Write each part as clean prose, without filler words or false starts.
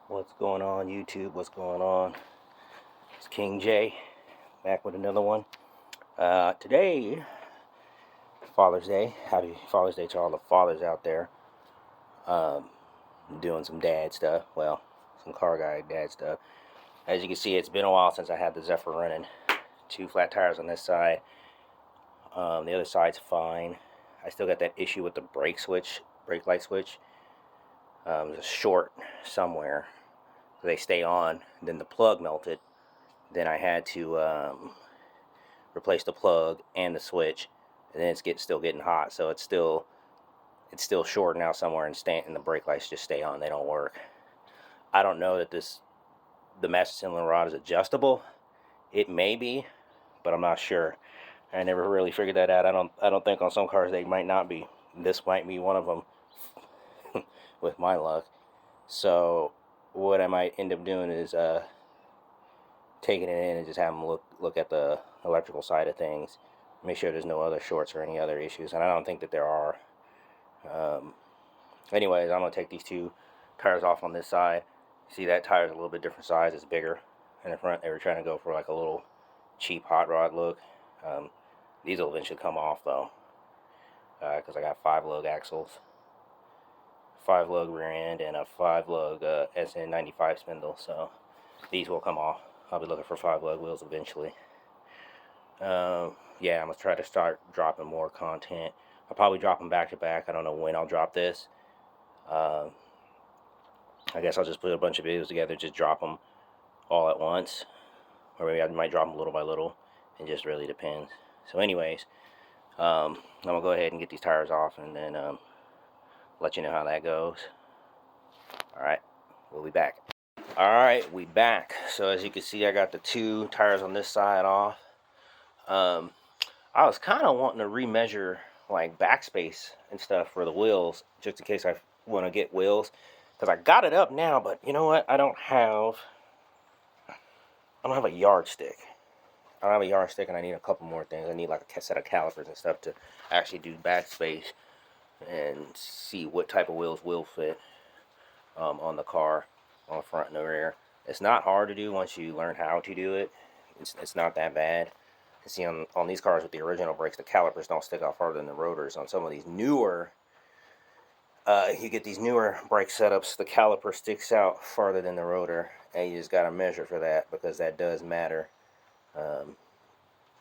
What's going on, YouTube? What's going on? It's King J back with another one. Today, Father's Day. Happy Father's Day to all the fathers out there. Doing some dad stuff. Well, some car guy dad stuff. As you can see, it's been a while since I had the Zephyr running. 2 flat tires on this side. The other side's fine. I still got that issue with the brake light switch. There's a short somewhere. They stay on. Then the plug melted. Then I had to replace the plug and the switch, and then it's still getting hot, so it's still short now somewhere, and the brake lights just stay on. They don't work. I don't know that the master cylinder rod is adjustable. It may be, but I'm not sure. I never really figured that out. I don't think on some cars they might not be. This might be one of them with my luck. So what I might end up doing is taking it in and just have them look at the electrical side of things, make sure there's no other shorts or any other issues, and I don't think that there are. Anyways, I'm going to take these 2 tires off on this side. See, that tire's a little bit different size. It's bigger in the front. They were trying to go for like a little cheap hot rod look. These will eventually come off though, because I got 5-lug axles, 5-lug rear end, and a 5-lug SN95 spindle, so these will come off. I'll be looking for 5-lug wheels eventually. Yeah, I'm going to try to start dropping more content. I'll probably drop them back to back. I don't know when I'll drop this. I guess I'll just put a bunch of videos together, just drop them all at once. Or maybe I might drop them little by little. It just really depends. So anyways, I'm going to go ahead and get these tires off and then let you know how that goes. Alright, we'll be back. Alright, we back. So as you can see, I got the 2 tires on this side off. I was kind of wanting to remeasure like backspace and stuff for the wheels, just in case I want to get wheels, because I got it up now, but you know what? I don't have a yardstick. I don't have a yardstick, and I need a couple more things. I need like a set of calipers and stuff to actually do backspace and see what type of wheels will fit on the car, on the front and the rear. It's not hard to do once you learn how to do it. It's not that bad. You see, on these cars with the original brakes, the calipers don't stick out farther than the rotors. On some of these newer, you get these newer brake setups, the caliper sticks out farther than the rotor, and you just got to measure for that, because that does matter.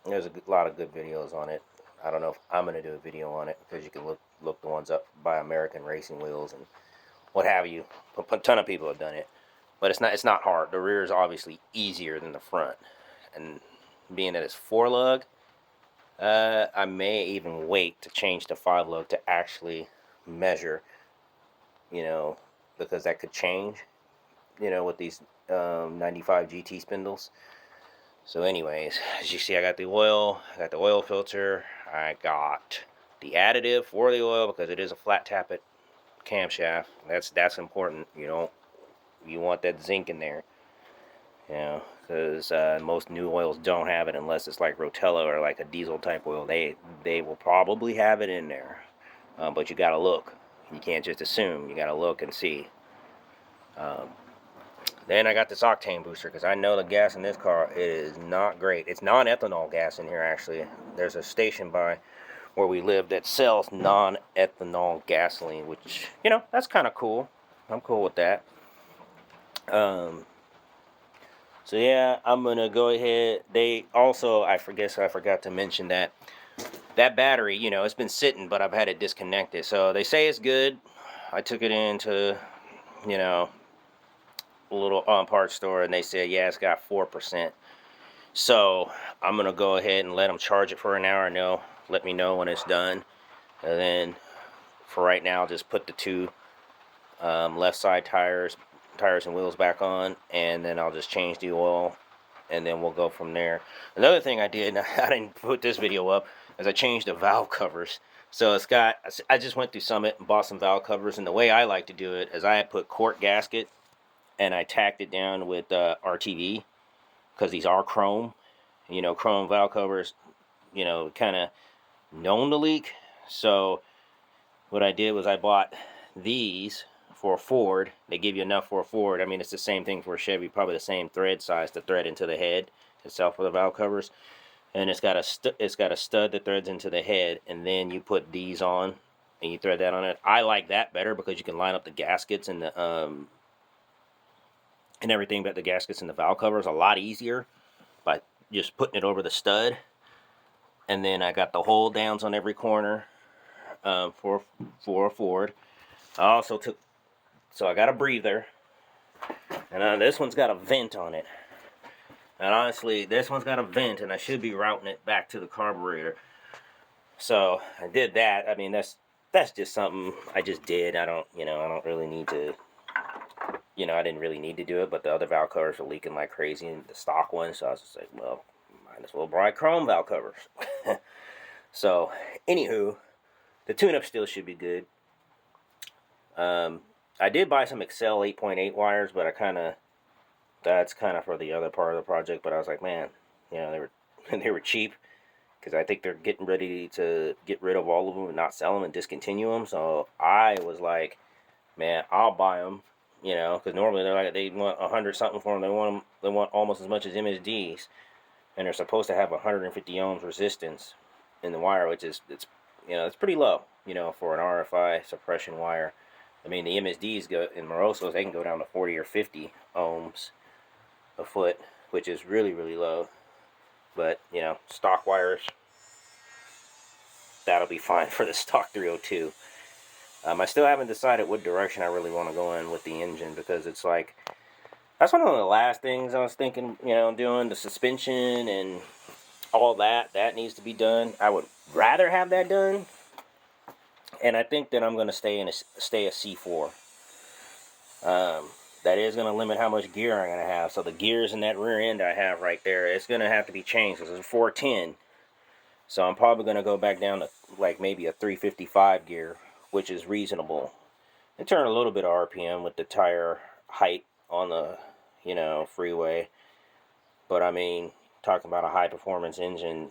There's a lot of good videos on it. I don't know if I'm going to do a video on it, because you can look the ones up by American Racing Wheels and what have you. A ton of people have done it, but it's not hard. The rear is obviously easier than the front, and being that it's 4-lug, I may even wait to change to 5-lug to actually measure, because that could change, with these 95 GT spindles. So anyways, as you see, I got the oil filter, I got the additive for the oil, because it is a flat tappet camshaft. That's important. You want that zinc in there, because most new oils don't have it, unless it's like Rotella or like a diesel type oil. They will probably have it in there, but you gotta look. You can't just assume. You gotta look and see. Then I got this octane booster, because I know the gas in this car is not great. It's non-ethanol gas in here, actually. There's a station by where we live that sells non-ethanol gasoline, which, that's kind of cool. I'm cool with that. So yeah, I'm gonna go ahead. They also, I forgot to mention that battery, it's been sitting, but I've had it disconnected. So they say it's good. I took it into, a little parts store, and they said, yeah, it's got 4%. So I'm gonna go ahead and let them charge it for an hour. Let me know when it's done, and then for right now, I'll just put the 2 left side tires and wheels back on, and then I'll just change the oil, and then we'll go from there. Another thing I did, I didn't put this video up, is I changed the valve covers. So I just went through Summit and bought some valve covers, and the way I like to do it is I put quart gasket, and I tacked it down with RTV, because these are chrome. Chrome valve covers, kind of known to leak. So what I did was I bought these for a Ford. They give you enough for a Ford. I mean, it's the same thing for a Chevy, probably the same thread size to thread into the head itself for the valve covers. And it's got a stud that threads into the head, and then you put these on and you thread that on it. I like that better because you can line up the gaskets and the and everything, but the gaskets and the valve covers a lot easier by just putting it over the stud. And then I got the hole downs on every corner for a Ford. I also took, so I got a breather, and this one's got a vent on it. And honestly, this one's got a vent, and I should be routing it back to the carburetor. So I did that. I mean, that's just something I just did. I don't really need to, I didn't really need to do it, but the other valve covers were leaking like crazy, and the stock ones, so I was just like, well, might as well buy chrome valve covers. So, anywho, the tune-up still should be good. I did buy some Excel 8.8 wires, but that's kind of for the other part of the project, but I was like, man, they were cheap, because I think they're getting ready to get rid of all of them and not sell them and discontinue them, so I was like, man, I'll buy them, because normally they want 100 something for them, they want almost as much as MSDs, and they're supposed to have 150 ohms resistance in the wire, which is, it's pretty low, for an RFI suppression wire. I mean, the MSDs go in Morosos, they can go down to 40 or 50 ohms a foot, which is really, really low. But, stock wires, that'll be fine for the stock 302. I still haven't decided what direction I really want to go in with the engine, because it's like, that's one of the last things I was thinking, doing, the suspension and all that needs to be done. I would rather have that done, and I think that I'm going to stay a C4. That is going to limit how much gear I'm going to have. So the gears in that rear end I have right there, it's going to have to be changed, because it's a 410. So I'm probably going to go back down to like maybe a 355 gear, which is reasonable. And turn a little bit of RPM with the tire height on the, freeway. But I mean, talking about a high performance engine,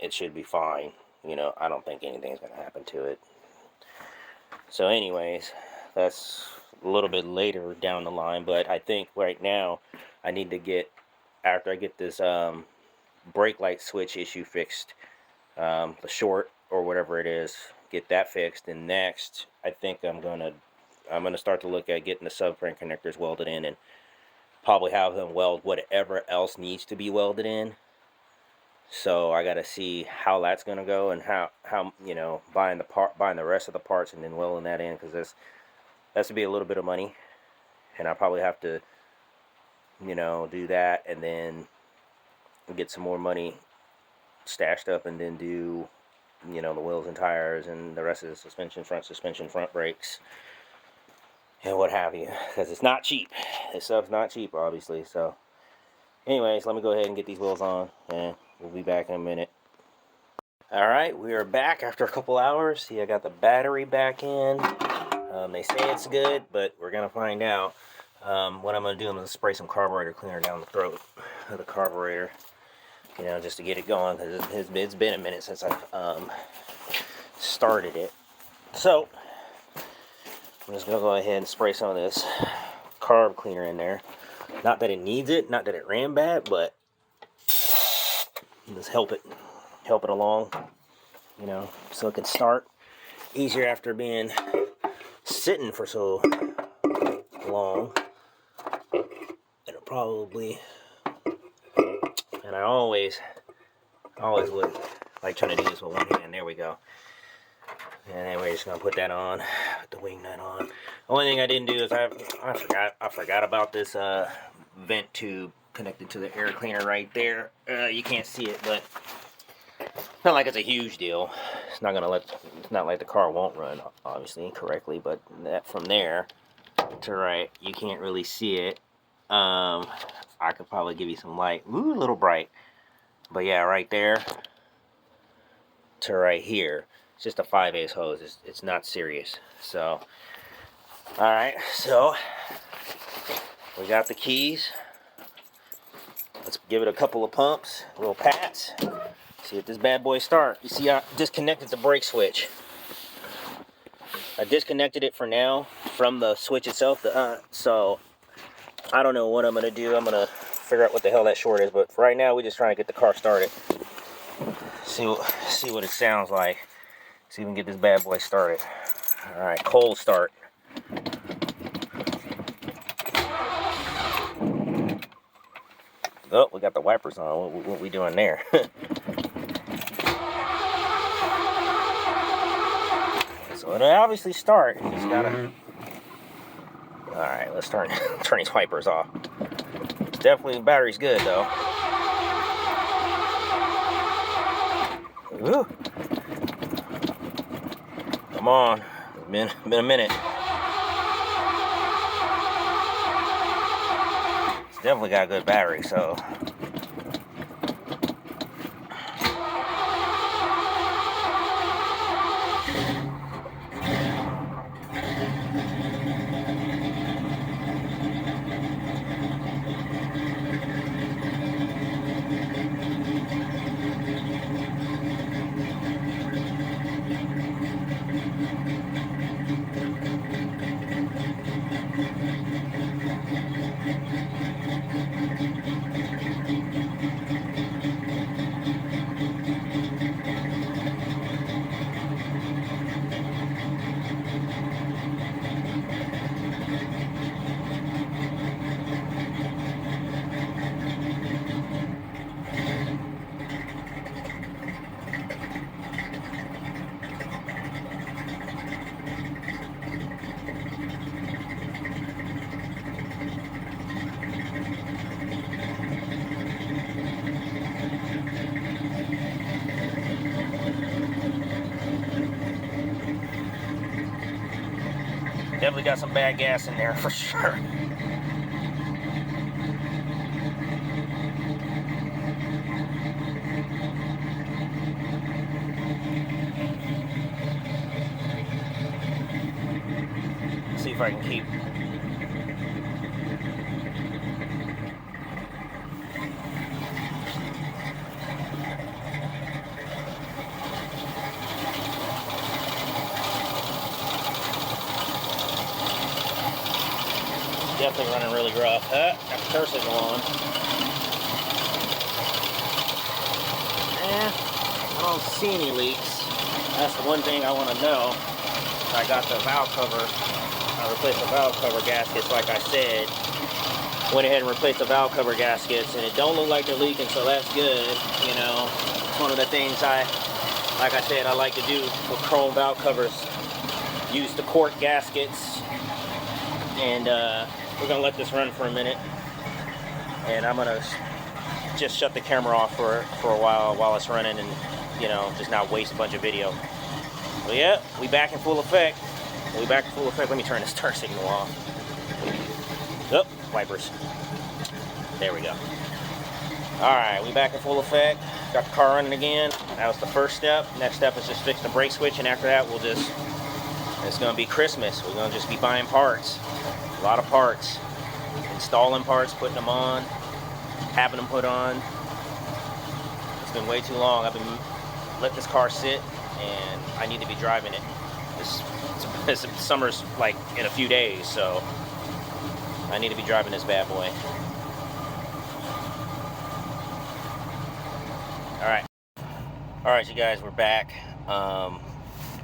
it should be fine. I don't think anything's going to happen to it. So anyways, that's a little bit later down the line, but I think right now I need to get, after I get this brake light switch issue fixed, the short or whatever it is, get that fixed, and next I think I'm gonna start to look at getting the subframe connectors welded in, and probably have them weld whatever else needs to be welded in. So I gotta see how that's gonna go, and how buying the rest of the parts and then welding that in, because that's to be a little bit of money, and I probably have to do that, and then get some more money stashed up, and then do the wheels and tires and the rest of the suspension, front brakes, and what have you, because it's not cheap. This stuff's not cheap, obviously. So anyways, let me go ahead and get these wheels on, and we'll be back in a minute. Alright, we are back after a couple hours. See, I got the battery back in. They say it's good, but we're going to find out. What I'm going to do, I'm going to spray some carburetor cleaner down the throat of the carburetor, just to get it going, because it's been a minute since I've started it. So I'm just going to go ahead and spray some of this carb cleaner in there. Not that it needs it, not that it ran bad, but just help it along, so it can start easier after being sitting for so long. It'll probably, and I always would like trying to do this with one hand. There we go. And then we're just gonna put that on, put the wing nut on. The only thing I didn't do is I forgot about this vent tube connected to the air cleaner right there. You can't see it, but it's not like it's a huge deal. It's not like the car won't run, obviously, correctly, but that from there to right, you can't really see it. I could probably give you some light. Ooh, a little bright. But yeah, right there to right here, it's just a 5/8 hose. It's not serious. So, alright, so we got the keys. Let's give it a couple of pumps, little pats. See if this bad boy start. You see, I disconnected the brake switch. I disconnected it for now, from the switch itself. So I don't know what I'm gonna do. I'm gonna figure out what the hell that short is. But for right now, we're just trying to get the car started. See what it sounds like. See if we can get this bad boy started. All right, cold start. Oh, we got the wipers on. What we doing there? So it'll obviously start. You just gotta. All right, let's turn these wipers off. It's definitely, the battery's good though. Woo. Come on, it's been a minute. It's definitely got a good battery, so. Definitely got some bad gas in there for sure. See if I can keep. Definitely running really rough. Got the turn signal on. I don't see any leaks. That's the one thing I want to know. I got the valve cover. I replaced the valve cover gaskets, like I said. Went ahead and replaced the valve cover gaskets, and it don't look like they're leaking, so that's good. You know, it's one of the things like I said, I like to do with chrome valve covers. Use the cork gaskets, and we're gonna let this run for a minute, and I'm gonna just shut the camera off for a while it's running, and you know, just not waste a bunch of video. But yeah, we back in full effect. Let me turn this turn signal off. Oh, wipers. There we go. All right, we back in full effect. Got the car running again. That was the first step. Next step is just fix the brake switch, and after that, it's gonna be Christmas. We're gonna just be buying parts. A lot of parts, installing parts, putting them on, having them put on. It's been way too long. I've been letting this car sit, and I need to be driving it. This summer's like in a few days, so I need to be driving this bad boy. All right, you guys, we're back.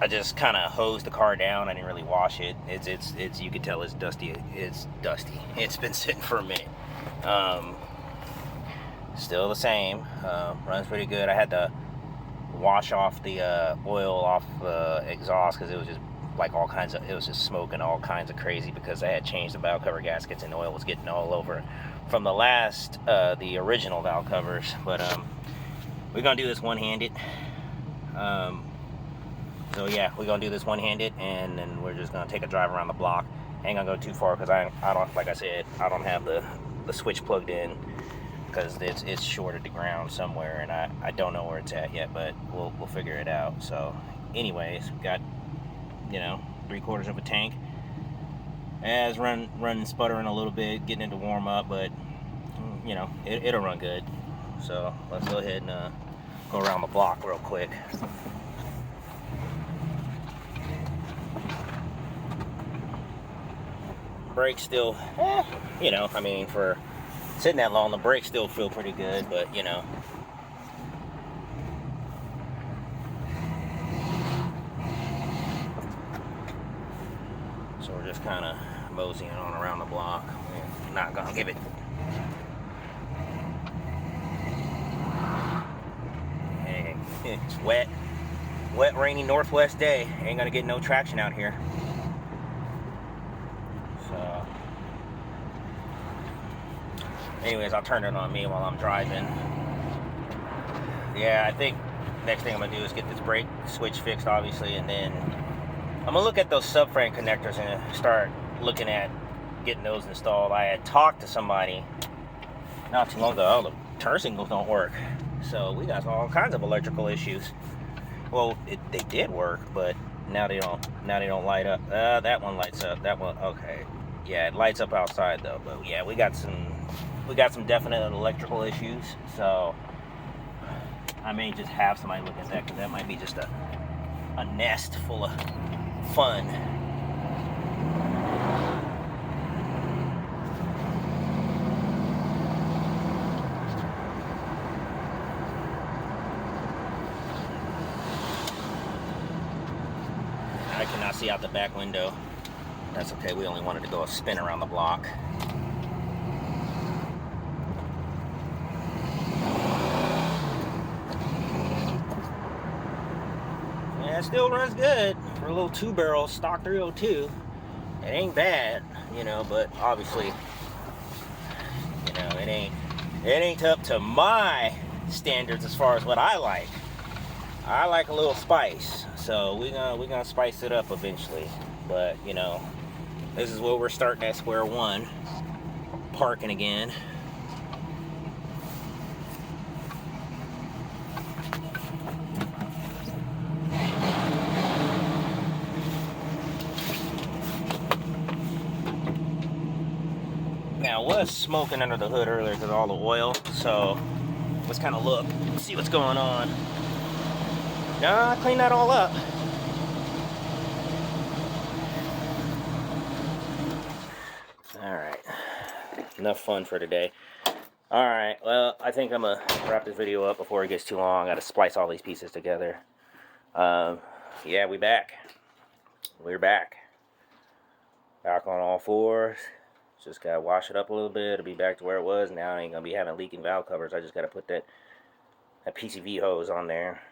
I just kind of hosed the car down. I didn't really wash it. It's you can tell it's dusty. It's dusty. It's been sitting for a minute. Still the same. Runs pretty good. I had to wash off the oil off the exhaust because it was just like it was just smoking all kinds of crazy because I had changed the valve cover gaskets and the oil was getting all over from the original valve covers. But we're gonna do this one-handed. So yeah, we're gonna do this one-handed, and then we're just gonna take a drive around the block. Ain't gonna go too far because I don't, like I said, I don't have the switch plugged in because it's short at the ground somewhere, and I don't know where it's at yet, but we'll figure it out. So anyways, we got, you know, 3/4 of a tank. It's running sputtering a little bit, getting it to warm up, but you know, it'll run good. So let's go ahead and go around the block real quick. brakes still, you know, I mean, for sitting that long, the brakes still feel pretty good, but, you know. So we're just kind of moseying on around the block. We're not going to give it. Hey, it's wet, rainy northwest day. Ain't going to get no traction out here. So, anyways, I'll turn it on me while I'm driving. Yeah, I think next thing I'm going to do is get this brake switch fixed, obviously, and then I'm going to look at those subframe connectors and start looking at getting those installed. I had talked to somebody not too long ago. Oh, the turn signals don't work. So we got all kinds of electrical issues. Well, they did work, but now they don't light up. That one lights up. That one, okay. Yeah, it lights up outside though. But yeah, we got some definite electrical issues. So I may just have somebody look at that, because that might be just a nest full of fun. I cannot see out the back window. That's okay, we only wanted to go a spin around the block. Yeah, it still runs good for a little 2-barrel stock 302. It ain't bad, you know, but obviously, you know, it ain't up to my standards as far as what I like. I like a little spice, so we're gonna spice it up eventually. But you know, this is where we're starting at square one, parking again. Now, I was smoking under the hood earlier because of all the oil, so let's kind of look, see what's going on. Nah, I cleaned that all up. Alright, enough fun for today. Alright, well, I think I'm going to wrap this video up before it gets too long. I got to splice all these pieces together. Yeah, we're back. We're back. Back on all fours. Just got to wash it up a little bit. It'll be back to where it was. Now I ain't going to be having leaking valve covers. I just got to put that PCV hose on there.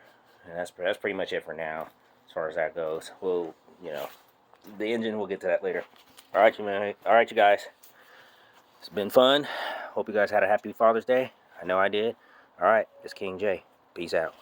And that's pretty much it for now, as far as that goes. We'll, you know, the engine, we'll get to that later. Alright, you guys. It's been fun. Hope you guys had a happy Father's Day. I know I did. Alright, it's King J. Peace out.